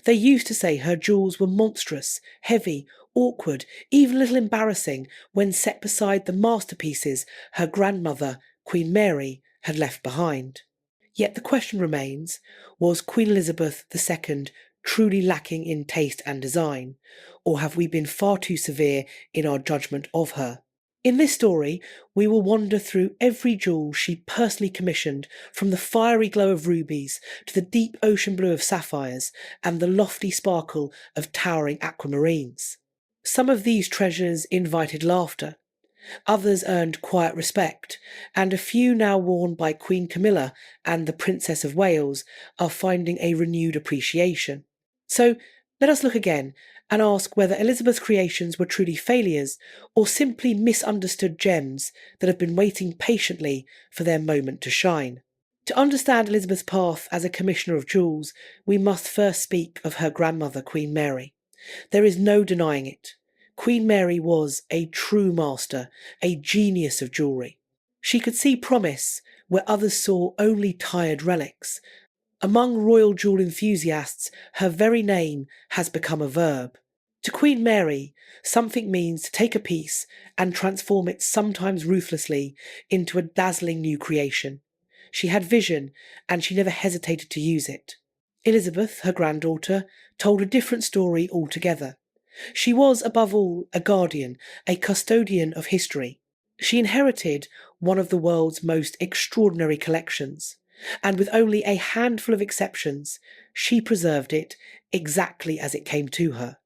They used to say her jewels were monstrous, heavy, awkward, even a little embarrassing when set beside the masterpieces her grandmother, Queen Mary, had left behind. Yet the question remains, was Queen Elizabeth II truly lacking in taste and design, or have we been far too severe in our judgment of her? In this story, we will wander through every jewel she personally commissioned, from the fiery glow of rubies to the deep ocean blue of sapphires and the lofty sparkle of towering aquamarines. Some of these treasures invited laughter, others earned quiet respect, and a few now worn by Queen Camilla and the Princess of Wales are finding a renewed appreciation. So let us look again and ask whether Elizabeth's creations were truly failures or simply misunderstood gems that have been waiting patiently for their moment to shine. To understand Elizabeth's path as a commissioner of jewels, we must first speak of her grandmother, Queen Mary. There is no denying it. Queen Mary was a true master, a genius of jewellery. She could see promise where others saw only tired relics. Among royal jewel enthusiasts, her very name has become a verb. To Queen Mary, something means to take a piece and transform it, sometimes ruthlessly, into a dazzling new creation. She had vision, and she never hesitated to use it. Elizabeth, her granddaughter, told a different story altogether. She was, above all, a guardian, a custodian of history. She inherited one of the world's most extraordinary collections, and with only a handful of exceptions, she preserved it exactly as it came to her.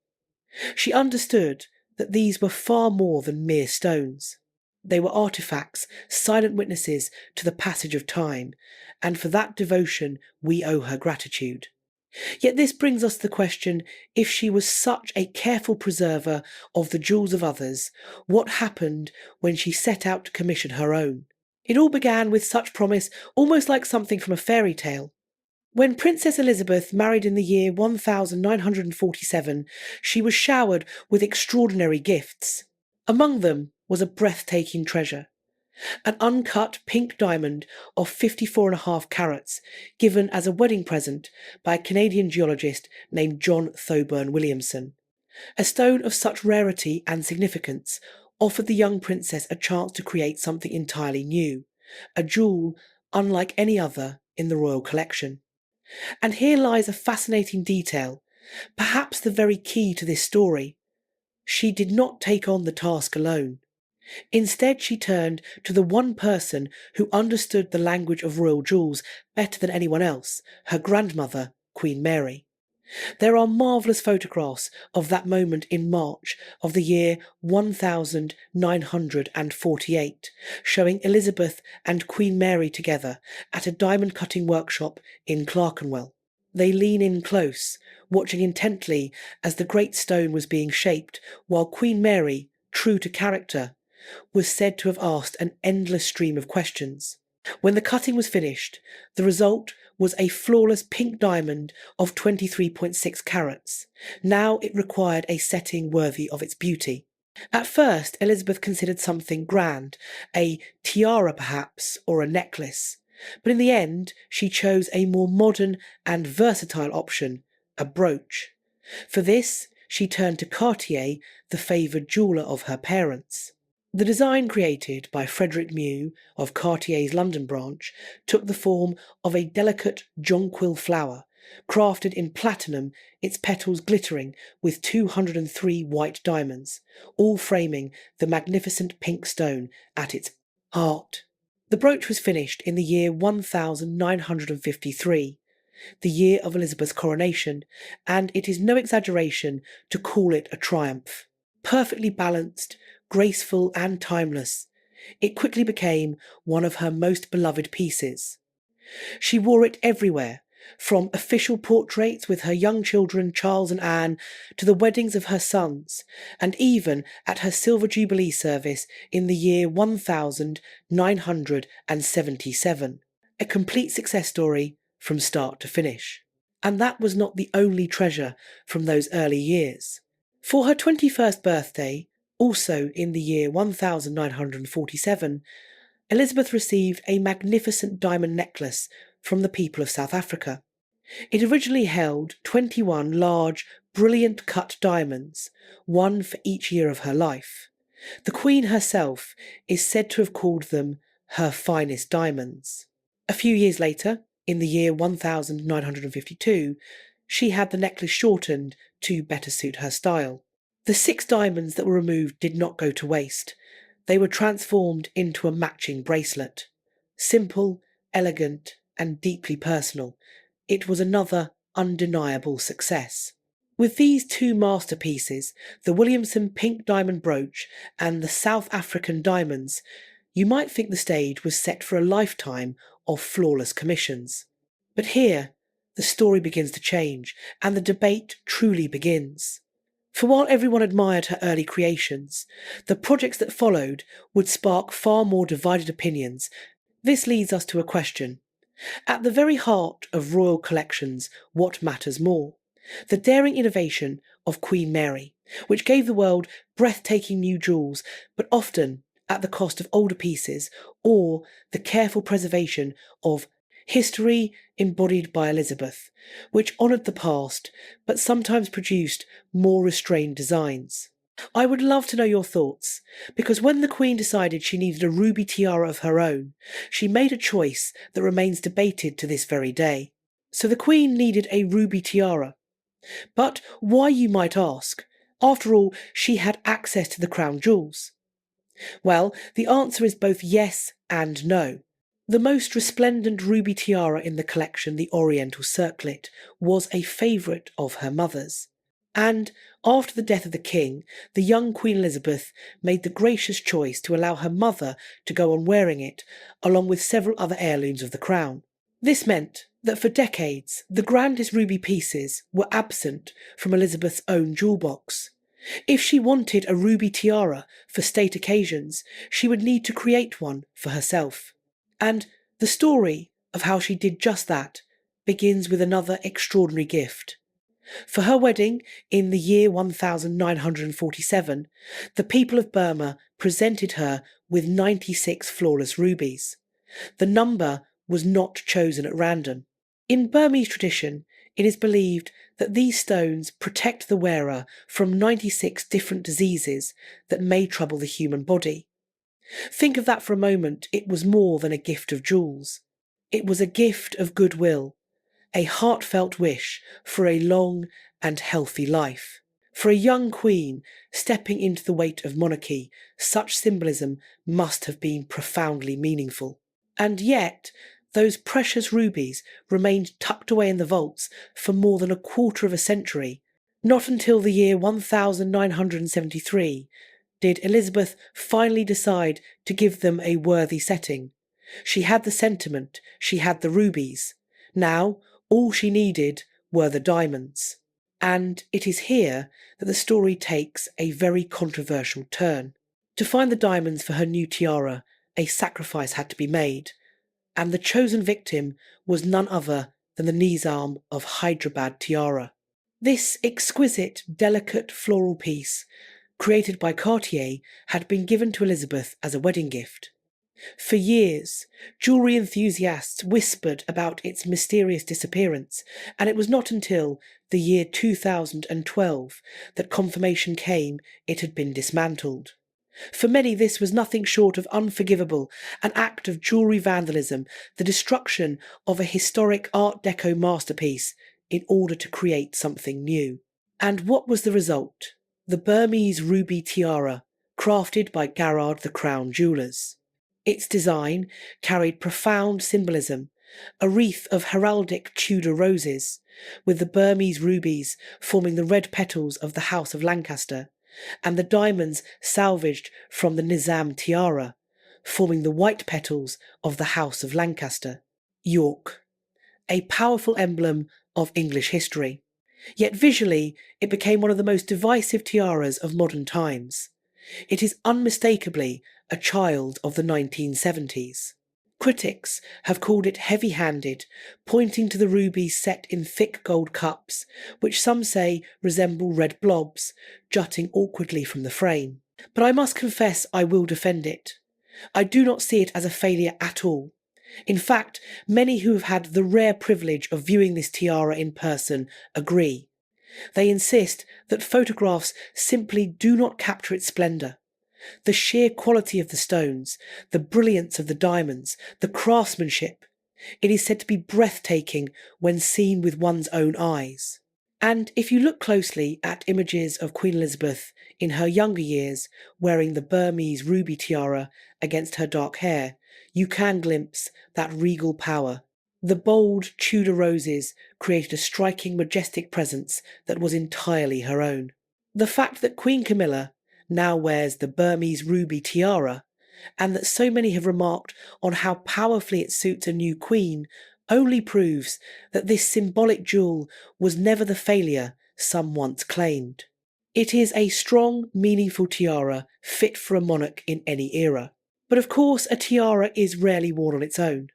She understood that these were far more than mere stones. They were artifacts, silent witnesses to the passage of time, and for that devotion we owe her gratitude. Yet this brings us to the question, if she was such a careful preserver of the jewels of others, what happened when she set out to commission her own? It all began with such promise, almost like something from a fairy tale. When Princess Elizabeth married in the year 1947, she was showered with extraordinary gifts. Among them was a breathtaking treasure, an uncut pink diamond of 54.5 carats, given as a wedding present by a Canadian geologist named John Thoburn Williamson. A stone of such rarity and significance offered the young princess a chance to create something entirely new, a jewel unlike any other in the royal collection. And here lies a fascinating detail, perhaps the very key to this story. She did not take on the task alone. Instead, she turned to the one person who understood the language of royal jewels better than anyone else, her grandmother, Queen Mary. There are marvellous photographs of that moment in March of the year 1948, showing Elizabeth and Queen Mary together at a diamond cutting workshop in Clerkenwell. They lean in close, watching intently as the great stone was being shaped, while Queen Mary, true to character, was said to have asked an endless stream of questions. When the cutting was finished, the result was a flawless pink diamond of 23.6 carats. Now it required a setting worthy of its beauty. At first, Elizabeth considered something grand, a tiara perhaps, or a necklace. But in the end, she chose a more modern and versatile option, a brooch. For this, she turned to Cartier, the favoured jeweller of her parents. The design created by Frederick Mew of Cartier's London branch took the form of a delicate jonquil flower, crafted in platinum, its petals glittering with 203 white diamonds, all framing the magnificent pink stone at its heart. The brooch was finished in the year 1953, the year of Elizabeth's coronation, and it is no exaggeration to call it a triumph. Perfectly balanced, graceful and timeless, it quickly became one of her most beloved pieces. She wore it everywhere, from official portraits with her young children Charles and Anne to the weddings of her sons, and even at her Silver Jubilee service in the year 1977. A complete success story from start to finish. And that was not the only treasure from those early years. For her 21st birthday, also in the year 1947, Elizabeth received a magnificent diamond necklace from the people of South Africa. It originally held 21 large, brilliant cut diamonds, one for each year of her life. The Queen herself is said to have called them her finest diamonds. A few years later, in the year 1952, she had the necklace shortened to better suit her style. The 6 diamonds that were removed did not go to waste. They were transformed into a matching bracelet. Simple, elegant, and deeply personal, it was another undeniable success. With these 2 masterpieces, the Williamson pink diamond brooch and the South African diamonds, you might think the stage was set for a lifetime of flawless commissions. But here, the story begins to change, and the debate truly begins. For while everyone admired her early creations, the projects that followed would spark far more divided opinions. This leads us to a question. At the very heart of royal collections, what matters more? The daring innovation of Queen Mary, which gave the world breathtaking new jewels, but often at the cost of older pieces, or the careful preservation of history embodied by Elizabeth, which honoured the past, but sometimes produced more restrained designs. I would love to know your thoughts, because when the Queen decided she needed a ruby tiara of her own, she made a choice that remains debated to this very day. So the Queen needed a ruby tiara. But why, you might ask? After all, she had access to the crown jewels. Well, the answer is both yes and no. The most resplendent ruby tiara in the collection, the Oriental Circlet, was a favourite of her mother's. And after the death of the king, the young Queen Elizabeth made the gracious choice to allow her mother to go on wearing it, along with several other heirlooms of the crown. This meant that for decades the grandest ruby pieces were absent from Elizabeth's own jewel box. If she wanted a ruby tiara for state occasions, she would need to create one for herself. And the story of how she did just that begins with another extraordinary gift. For her wedding in the year 1947, the people of Burma presented her with 96 flawless rubies. The number was not chosen at random. In Burmese tradition, it is believed that these stones protect the wearer from 96 different diseases that may trouble the human body. Think of that for a moment. It was more than a gift of jewels. It was a gift of goodwill, a heartfelt wish for a long and healthy life. For a young queen stepping into the weight of monarchy, such symbolism must have been profoundly meaningful. And yet, those precious rubies remained tucked away in the vaults for more than a quarter of a century. Not until the year 1973 did Elizabeth finally decide to give them a worthy setting. She had the sentiment, she had the rubies. Now, all she needed were the diamonds. And it is here that the story takes a very controversial turn. To find the diamonds for her new tiara, a sacrifice had to be made, and the chosen victim was none other than the Nizam of Hyderabad tiara. This exquisite, delicate floral piece, created by Cartier, had been given to Elizabeth as a wedding gift. For years, jewellery enthusiasts whispered about its mysterious disappearance, and it was not until the year 2012 that confirmation came it had been dismantled. For many, this was nothing short of unforgivable, an act of jewellery vandalism, the destruction of a historic Art Deco masterpiece in order to create something new. And what was the result? The Burmese ruby tiara, crafted by Garrard the Crown Jewellers. Its design carried profound symbolism, a wreath of heraldic Tudor roses, with the Burmese rubies forming the red petals of the House of Lancaster, and the diamonds salvaged from the Nizam tiara, forming the white petals of the House of Lancaster. York, a powerful emblem of English history. Yet visually, it became one of the most divisive tiaras of modern times. It is unmistakably a child of the 1970s. Critics have called it heavy-handed, pointing to the rubies set in thick gold cups, which some say resemble red blobs, jutting awkwardly from the frame. But I must confess I will defend it. I do not see it as a failure at all. In fact, many who have had the rare privilege of viewing this tiara in person agree. They insist that photographs simply do not capture its splendour. The sheer quality of the stones, the brilliance of the diamonds, the craftsmanship. It is said to be breathtaking when seen with one's own eyes. And if you look closely at images of Queen Elizabeth in her younger years wearing the Burmese ruby tiara against her dark hair, you can glimpse that regal power. The bold Tudor roses created a striking, majestic presence that was entirely her own. The fact that Queen Camilla now wears the Burmese ruby tiara, and that so many have remarked on how powerfully it suits a new queen, only proves that this symbolic jewel was never the failure some once claimed. It is a strong, meaningful tiara fit for a monarch in any era. But of course, a tiara is rarely worn on its own.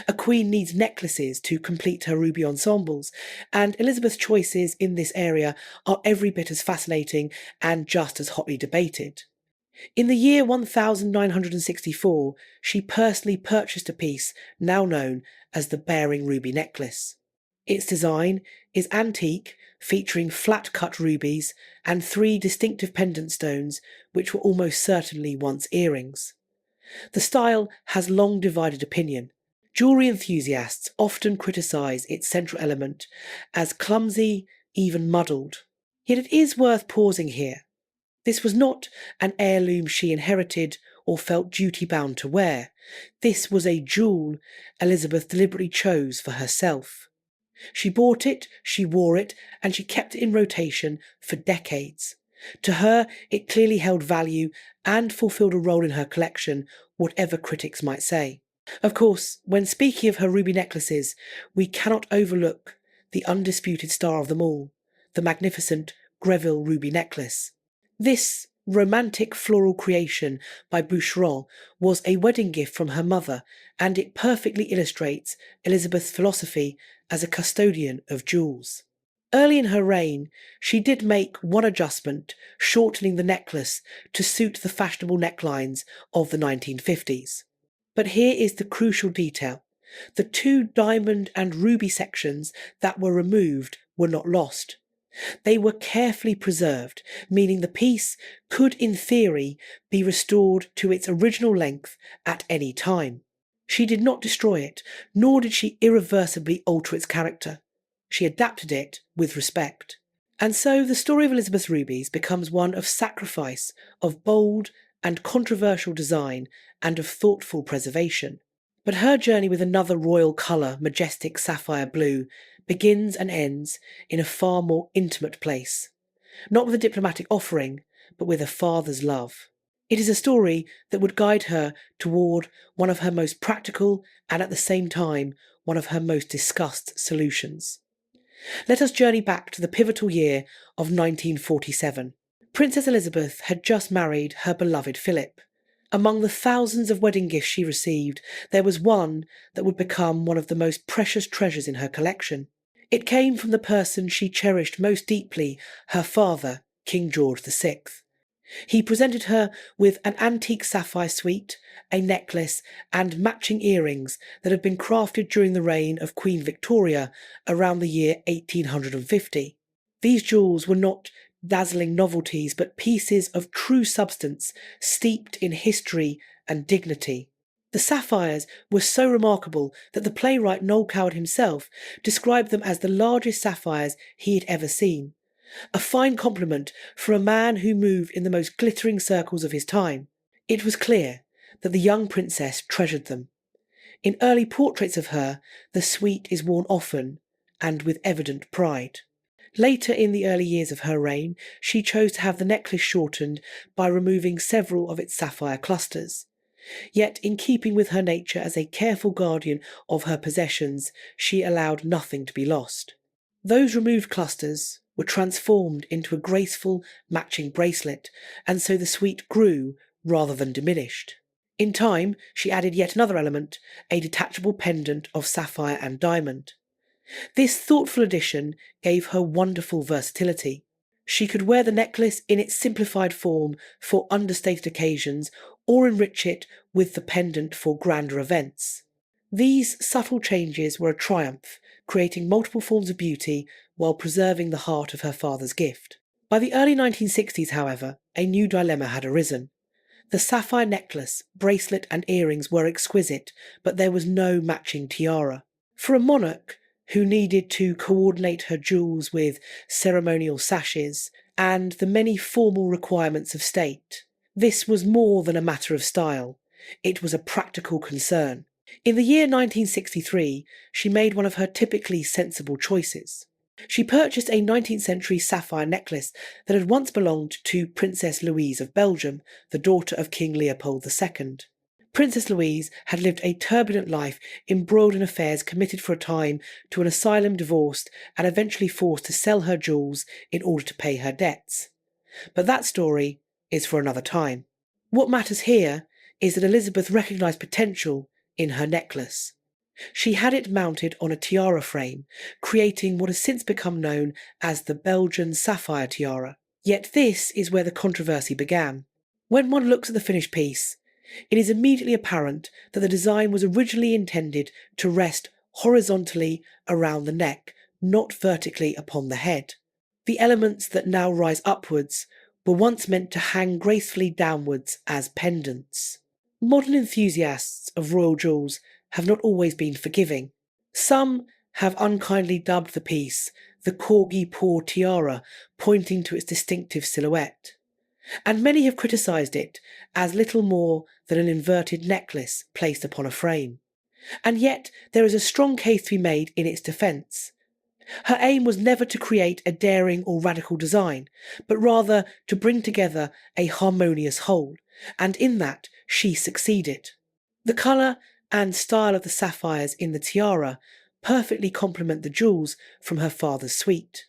A queen needs necklaces to complete her ruby ensembles, and Elizabeth's choices in this area are every bit as fascinating and just as hotly debated. In the year 1964, she personally purchased a piece now known as the Bearing Ruby Necklace. Its design is antique, featuring flat-cut rubies and 3 distinctive pendant stones, which were almost certainly once earrings. The style has long divided opinion. Jewellery enthusiasts often criticise its central element as clumsy, even muddled. Yet it is worth pausing here. This was not an heirloom she inherited or felt duty-bound to wear. This was a jewel Elizabeth deliberately chose for herself. She bought it, she wore it, and she kept it in rotation for decades. To her, it clearly held value and fulfilled a role in her collection, whatever critics might say. Of course, when speaking of her ruby necklaces, we cannot overlook the undisputed star of them all, the magnificent Greville ruby necklace. This romantic floral creation by Boucheron was a wedding gift from her mother, and it perfectly illustrates Elizabeth's philosophy as a custodian of jewels. Early in her reign, she did make one adjustment, shortening the necklace to suit the fashionable necklines of the 1950s. But here is the crucial detail. The 2 diamond and ruby sections that were removed were not lost. They were carefully preserved, meaning the piece could, in theory, be restored to its original length at any time. She did not destroy it, nor did she irreversibly alter its character. She adapted it with respect. And so the story of Elizabeth's rubies becomes one of sacrifice, of bold and controversial design, and of thoughtful preservation. But her journey with another royal colour, majestic sapphire blue, begins and ends in a far more intimate place. Not with a diplomatic offering, but with a father's love. It is a story that would guide her toward one of her most practical and at the same time one of her most discussed solutions. Let us journey back to the pivotal year of 1947. Princess Elizabeth had just married her beloved Philip. Among the thousands of wedding gifts she received, there was one that would become one of the most precious treasures in her collection. It came from the person she cherished most deeply, her father, King George VI. He presented her with an antique sapphire suite, a necklace, and matching earrings that had been crafted during the reign of Queen Victoria around the year 1850. These jewels were not dazzling novelties, but pieces of true substance, steeped in history and dignity. The sapphires were so remarkable that the playwright Noel Coward himself described them as the largest sapphires he had ever seen. A fine compliment for a man who moved in the most glittering circles of his time. It was clear that the young princess treasured them. In early portraits of her, the suite is worn often and with evident pride. Later in the early years of her reign, she chose to have the necklace shortened by removing several of its sapphire clusters. Yet, in keeping with her nature as a careful guardian of her possessions, she allowed nothing to be lost. Those removed clusters were transformed into a graceful, matching bracelet, and so the suite grew rather than diminished. In time, she added yet another element, a detachable pendant of sapphire and diamond. This thoughtful addition gave her wonderful versatility. She could wear the necklace in its simplified form for understated occasions or enrich it with the pendant for grander events. These subtle changes were a triumph, creating multiple forms of beauty while preserving the heart of her father's gift. By the early 1960s, however, a new dilemma had arisen. The sapphire necklace, bracelet and earrings were exquisite, but there was no matching tiara. For a monarch who needed to coordinate her jewels with ceremonial sashes and the many formal requirements of state, this was more than a matter of style. It was a practical concern. In the year 1963, she made one of her typically sensible choices. She purchased a 19th century sapphire necklace that had once belonged to Princess Louise of Belgium, the daughter of King Leopold II. Princess Louise had lived a turbulent life, embroiled in affairs, committed for a time to an asylum, divorced, and eventually forced to sell her jewels in order to pay her debts. But that story is for another time. What matters here is that Elizabeth recognised potential in her necklace. She had it mounted on a tiara frame, creating what has since become known as the Belgian sapphire tiara. Yet this is where the controversy began. When one looks at the finished piece, it is immediately apparent that the design was originally intended to rest horizontally around the neck, not vertically upon the head. The elements that now rise upwards were once meant to hang gracefully downwards as pendants. Modern enthusiasts of royal jewels have not always been forgiving. Some have unkindly dubbed the piece the corgi paw tiara, pointing to its distinctive silhouette. And many have criticised it as little more than an inverted necklace placed upon a frame. And yet there is a strong case to be made in its defence. Her aim was never to create a daring or radical design, but rather to bring together a harmonious whole, and in that she succeeded. The colour and style of the sapphires in the tiara perfectly complement the jewels from her father's suite.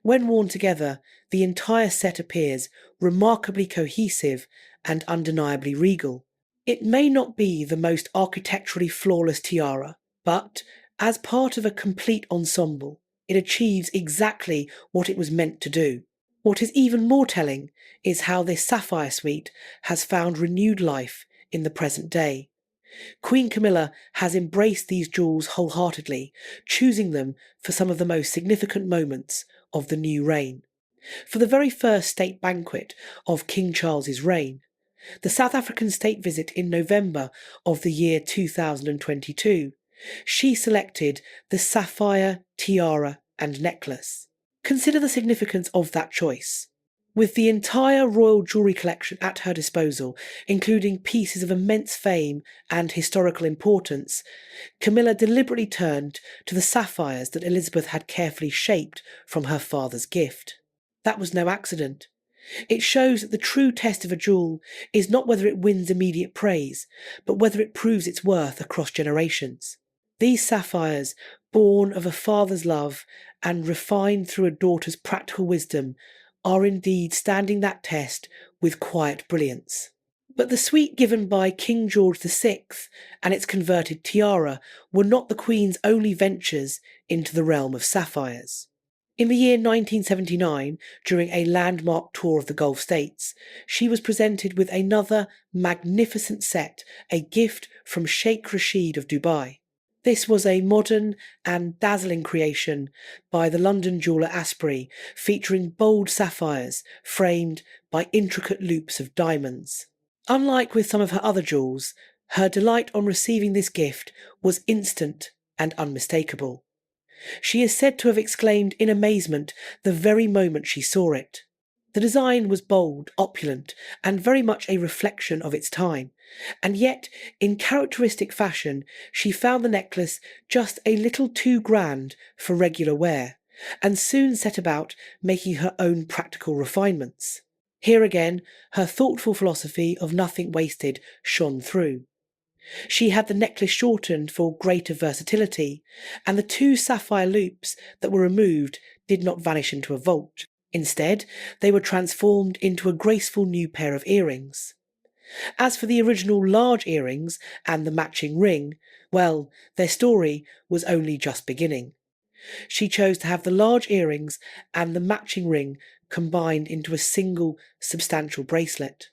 When worn together, the entire set appears remarkably cohesive and undeniably regal. It may not be the most architecturally flawless tiara, but as part of a complete ensemble, it achieves exactly what it was meant to do. What is even more telling is how this sapphire suite has found renewed life in the present day. Queen Camilla has embraced these jewels wholeheartedly, choosing them for some of the most significant moments of the new reign. For the very first state banquet of King Charles's reign, the South African state visit in November of the year 2022, she selected the sapphire tiara and necklace. Consider the significance of that choice. With the entire royal jewellery collection at her disposal, including pieces of immense fame and historical importance, Camilla deliberately turned to the sapphires that Elizabeth had carefully shaped from her father's gift. That was no accident. It shows that the true test of a jewel is not whether it wins immediate praise, but whether it proves its worth across generations. These sapphires, born of a father's love and refined through a daughter's practical wisdom, are indeed standing that test with quiet brilliance. But the suite given by King George VI and its converted tiara were not the Queen's only ventures into the realm of sapphires. In the year 1979, during a landmark tour of the Gulf states, she was presented with another magnificent set, a gift from Sheikh Rashid of Dubai. This was a modern and dazzling creation by the London jeweller Asprey, featuring bold sapphires framed by intricate loops of diamonds. Unlike with some of her other jewels, her delight on receiving this gift was instant and unmistakable. She is said to have exclaimed in amazement the very moment she saw it. The design was bold, opulent, and very much a reflection of its time, and yet, in characteristic fashion, she found the necklace just a little too grand for regular wear, and soon set about making her own practical refinements. Here again, her thoughtful philosophy of nothing wasted shone through. She had the necklace shortened for greater versatility, and the two sapphire loops that were removed did not vanish into a vault. Instead, they were transformed into a graceful new pair of earrings. As for the original large earrings and the matching ring, well, their story was only just beginning. She chose to have the large earrings and the matching ring combined into a single substantial bracelet.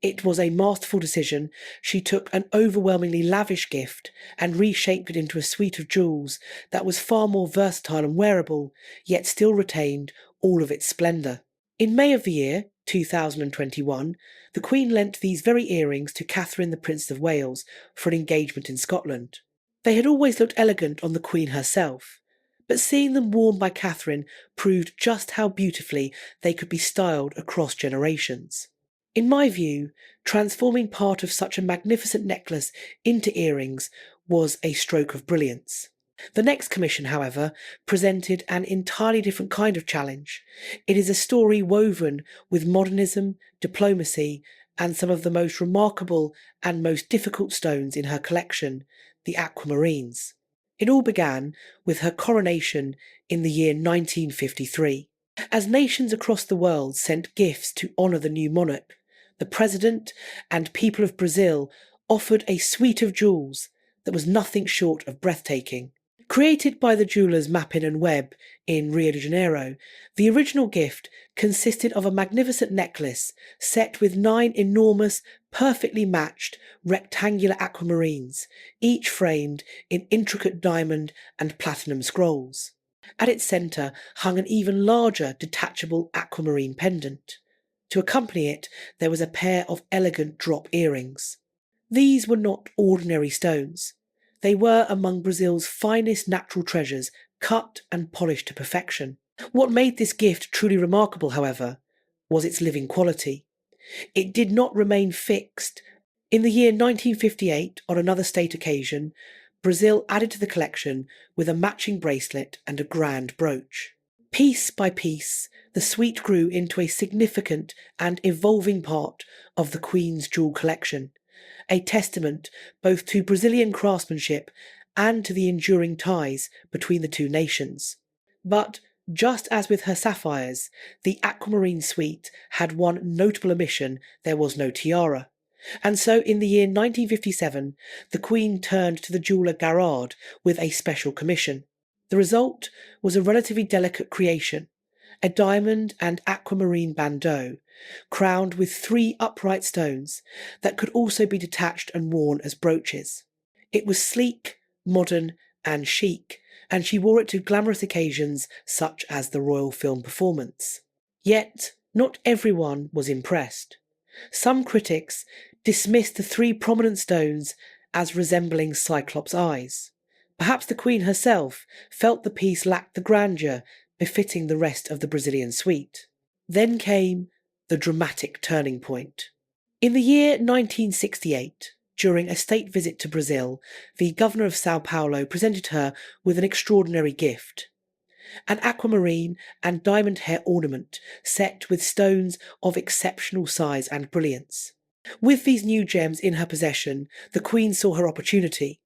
It was a masterful decision. She took an overwhelmingly lavish gift and reshaped it into a suite of jewels that was far more versatile and wearable, yet still retained all of its splendour. In May of the year 2021, the Queen lent these very earrings to Catherine the Princess of Wales for an engagement in Scotland. They had always looked elegant on the Queen herself, but seeing them worn by Catherine proved just how beautifully they could be styled across generations. In my view, transforming part of such a magnificent necklace into earrings was a stroke of brilliance. The next commission, however, presented an entirely different kind of challenge. It is a story woven with modernism, diplomacy, and some of the most remarkable and most difficult stones in her collection, the aquamarines. It all began with her coronation in the year 1953. As nations across the world sent gifts to honour the new monarch, the president and people of Brazil offered a suite of jewels that was nothing short of breathtaking. Created by the jewellers Mappin and Webb in Rio de Janeiro, the original gift consisted of a magnificent necklace set with 9 enormous, perfectly matched rectangular aquamarines, each framed in intricate diamond and platinum scrolls. At its centre hung an even larger detachable aquamarine pendant. To accompany it, there was a pair of elegant drop earrings. These were not ordinary stones. They were among Brazil's finest natural treasures, cut and polished to perfection. What made this gift truly remarkable, however, was its living quality. It did not remain fixed. In the year 1958, on another state occasion, Brazil added to the collection with a matching bracelet and a grand brooch. Piece by piece, the suite grew into a significant and evolving part of the Queen's jewel collection, a testament both to Brazilian craftsmanship and to the enduring ties between the two nations. But just as with her sapphires, the aquamarine suite had one notable omission: there was no tiara. And so in the year 1957, the Queen turned to the jeweller Garrard with a special commission. The result was a relatively delicate creation, a diamond and aquamarine bandeau, crowned with 3 upright stones that could also be detached and worn as brooches. It was sleek, modern, and chic, and she wore it to glamorous occasions such as the royal film performance. Yet, not everyone was impressed. Some critics dismissed the 3 prominent stones as resembling Cyclops' eyes. Perhaps the Queen herself felt the piece lacked the grandeur befitting the rest of the Brazilian suite. Then came the dramatic turning point. In the year 1968, during a state visit to Brazil, the governor of Sao Paulo presented her with an extraordinary gift: an aquamarine and diamond hair ornament set with stones of exceptional size and brilliance. With these new gems in her possession, the Queen saw her opportunity.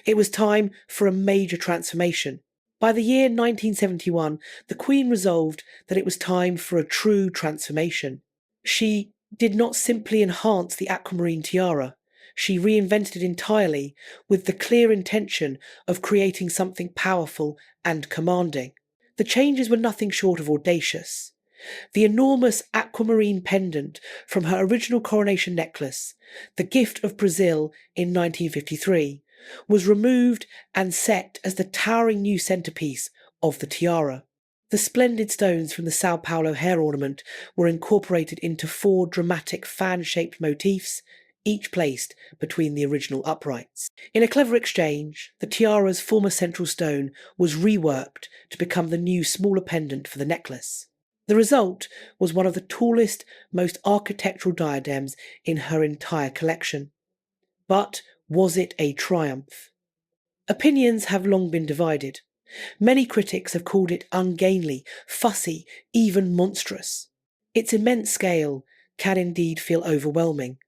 It was time for a major transformation. By the year 1971, the Queen resolved that it was time for a true transformation. She did not simply enhance the aquamarine tiara. She reinvented it entirely with the clear intention of creating something powerful and commanding. The changes were nothing short of audacious. The enormous aquamarine pendant from her original coronation necklace, the gift of Brazil in 1953, was removed and set as the towering new centrepiece of the tiara. The splendid stones from the Sao Paulo hair ornament were incorporated into 4 dramatic fan-shaped motifs, each placed between the original uprights. In a clever exchange, the tiara's former central stone was reworked to become the new smaller pendant for the necklace. The result was one of the tallest, most architectural diadems in her entire collection. But was it a triumph? Opinions have long been divided. Many critics have called it ungainly, fussy, even monstrous. Its immense scale can indeed feel overwhelming.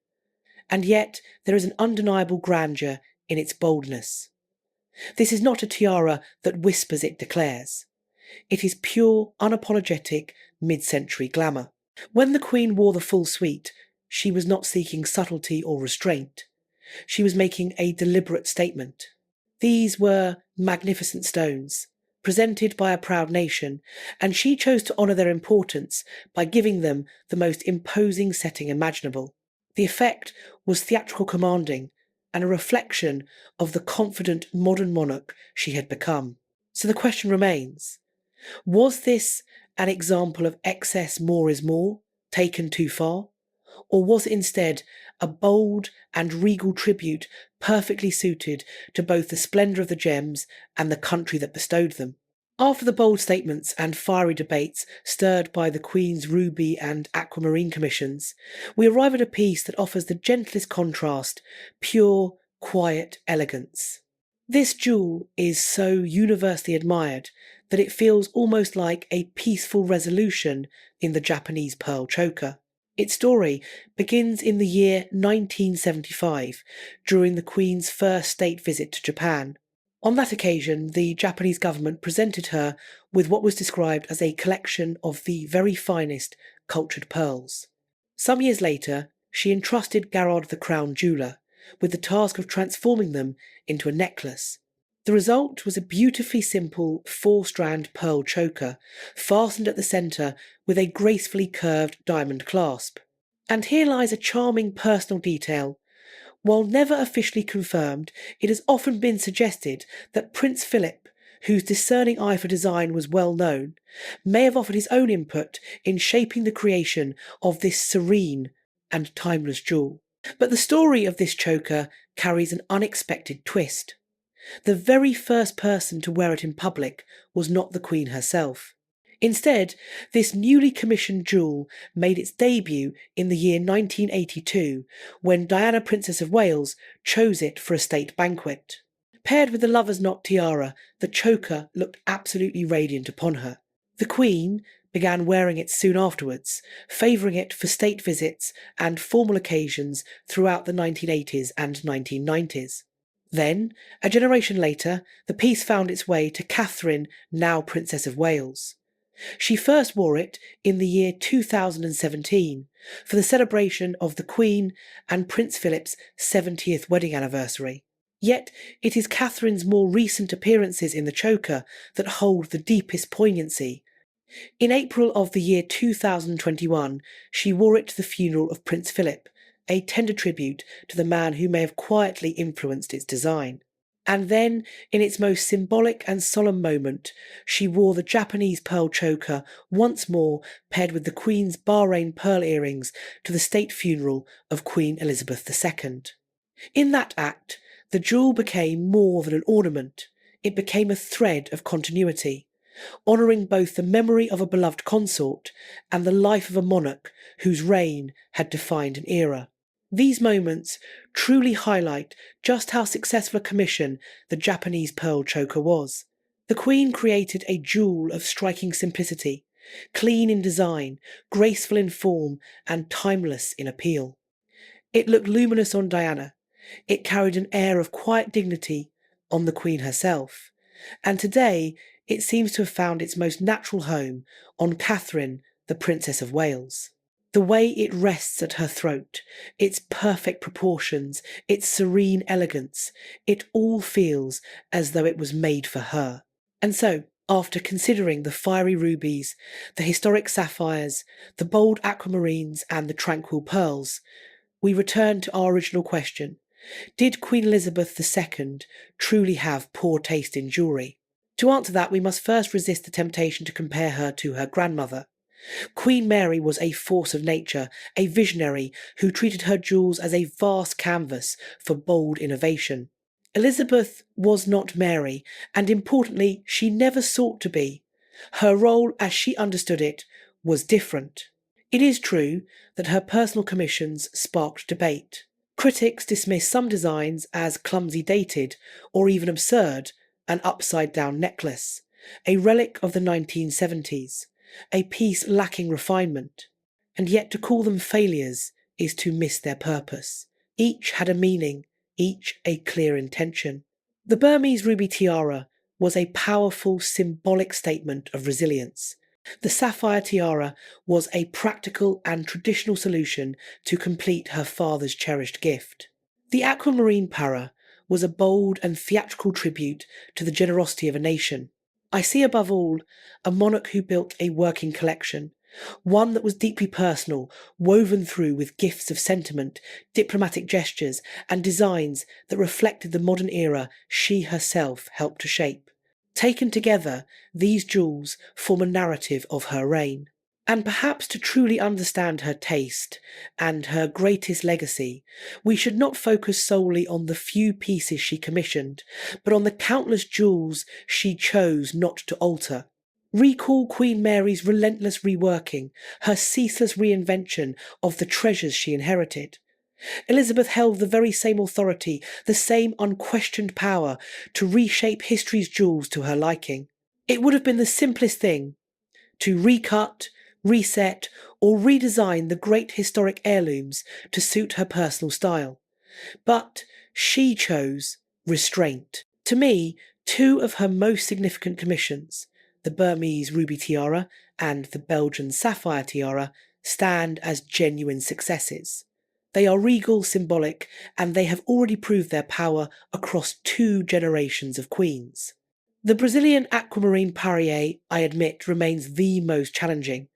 And yet there is an undeniable grandeur in its boldness. This is not a tiara that whispers, it declares. It is pure, unapologetic, mid-century glamour. When the Queen wore the full suite, she was not seeking subtlety or restraint. She was making a deliberate statement. These were magnificent stones, presented by a proud nation, and she chose to honour their importance by giving them the most imposing setting imaginable. The effect was theatrical commanding and a reflection of the confident modern monarch she had become. So the question remains, was this an example of excess more is more, taken too far? Or was it instead a bold and regal tribute perfectly suited to both the splendour of the gems and the country that bestowed them? After the bold statements and fiery debates stirred by the Queen's ruby and aquamarine commissions, we arrive at a piece that offers the gentlest contrast, pure, quiet elegance. This jewel is so universally admired that it feels almost like a peaceful resolution in the Japanese pearl choker. Its story begins in the year 1975, during the Queen's first state visit to Japan. On that occasion, the Japanese government presented her with what was described as a collection of the very finest cultured pearls. Some years later, she entrusted Garrard the Crown jeweller with the task of transforming them into a necklace. The result was a beautifully simple 4-strand pearl choker, fastened at the centre with a gracefully curved diamond clasp. And here lies a charming personal detail. While never officially confirmed, it has often been suggested that Prince Philip, whose discerning eye for design was well known, may have offered his own input in shaping the creation of this serene and timeless jewel. But the story of this choker carries an unexpected twist. The very first person to wear it in public was not the Queen herself. Instead, this newly commissioned jewel made its debut in the year 1982, when Diana, Princess of Wales, chose it for a state banquet. Paired with the lover's knot tiara, the choker looked absolutely radiant upon her. The Queen began wearing it soon afterwards, favouring it for state visits and formal occasions throughout the 1980s and 1990s. Then, a generation later, the piece found its way to Catherine, now Princess of Wales. She first wore it in the year 2017 for the celebration of the Queen and Prince Philip's 70th wedding anniversary. Yet it is Catherine's more recent appearances in the choker that hold the deepest poignancy. In April of the year 2021, she wore it to the funeral of Prince Philip, a tender tribute to the man who may have quietly influenced its design. And then, in its most symbolic and solemn moment, she wore the Japanese pearl choker once more, paired with the Queen's Bahrain pearl earrings, to the state funeral of Queen Elizabeth II. In that act, the jewel became more than an ornament. It became a thread of continuity, honouring both the memory of a beloved consort and the life of a monarch whose reign had defined an era. These moments truly highlight just how successful a commission the Japanese pearl choker was. The Queen created a jewel of striking simplicity, clean in design, graceful in form, and timeless in appeal. It looked luminous on Diana. It carried an air of quiet dignity on the Queen herself. And today, it seems to have found its most natural home on Catherine, the Princess of Wales. The way it rests at her throat, its perfect proportions, its serene elegance, it all feels as though it was made for her. And so, after considering the fiery rubies, the historic sapphires, the bold aquamarines and the tranquil pearls, we return to our original question. Did Queen Elizabeth II truly have poor taste in jewellery? To answer that, we must first resist the temptation to compare her to her grandmother. Queen Mary was a force of nature, a visionary who treated her jewels as a vast canvas for bold innovation. Elizabeth was not Mary, and importantly, she never sought to be. Her role, as she understood it, was different. It is true that her personal commissions sparked debate. Critics dismiss some designs as clumsy dated, or even absurd, an upside-down necklace, a relic of the 1970s. A piece lacking refinement, and yet to call them failures is to miss their purpose. Each had a meaning, each a clear intention. The Burmese ruby tiara was a powerful symbolic statement of resilience. The sapphire tiara was a practical and traditional solution to complete her father's cherished gift. The aquamarine para was a bold and theatrical tribute to the generosity of a nation. I see above all a monarch who built a working collection, One that was deeply personal, woven through with gifts of sentiment, diplomatic gestures, and designs that reflected the modern era she herself helped to shape. Taken together, these jewels form a narrative of her reign. And perhaps to truly understand her taste and her greatest legacy, we should not focus solely on the few pieces she commissioned, but on the countless jewels she chose not to alter. Recall Queen Mary's relentless reworking, her ceaseless reinvention of the treasures she inherited. Elizabeth held the very same authority, the same unquestioned power to reshape history's jewels to her liking. It would have been the simplest thing to recut, reset, or redesign the great historic heirlooms to suit her personal style. But she chose restraint. To me, two of her most significant commissions, the Burmese ruby tiara and the Belgian sapphire tiara, stand as genuine successes. They are regal, symbolic, and they have already proved their power across two generations of queens. The Brazilian aquamarine parure, I admit, remains the most challenging.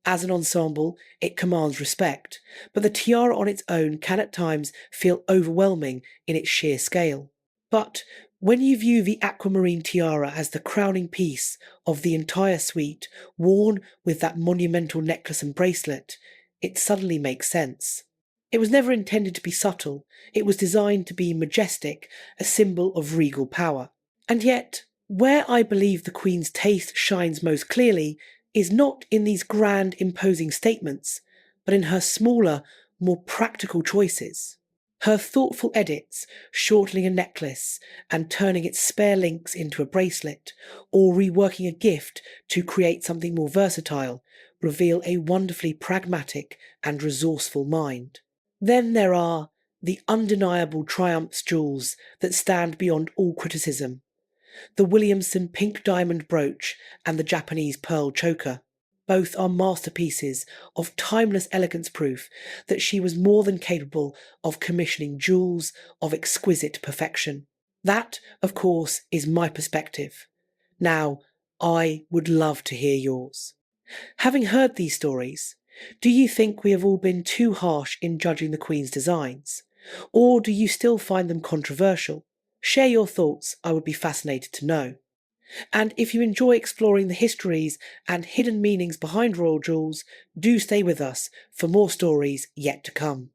As an ensemble, it commands respect, but the tiara on its own can at times feel overwhelming in its sheer scale. But when you view the aquamarine tiara as the crowning piece of the entire suite, worn with that monumental necklace and bracelet, it suddenly makes sense. It was never intended to be subtle, it was designed to be majestic, a symbol of regal power. And yet, where I believe the Queen's taste shines most clearly is not in these grand, imposing statements, but in her smaller, more practical choices. Her thoughtful edits, shortening a necklace and turning its spare links into a bracelet, or reworking a gift to create something more versatile, reveal a wonderfully pragmatic and resourceful mind. Then there are the undeniable triumphs jewels that stand beyond all criticism. The Williamson pink diamond brooch and the Japanese pearl choker. Both are masterpieces of timeless elegance, proof that she was more than capable of commissioning jewels of exquisite perfection. That, of course, is my perspective. Now, I would love to hear yours. Having heard these stories, do you think we have all been too harsh in judging the Queen's designs? Or do you still find them controversial? Share your thoughts, I would be fascinated to know. And if you enjoy exploring the histories and hidden meanings behind royal jewels, do stay with us for more stories yet to come.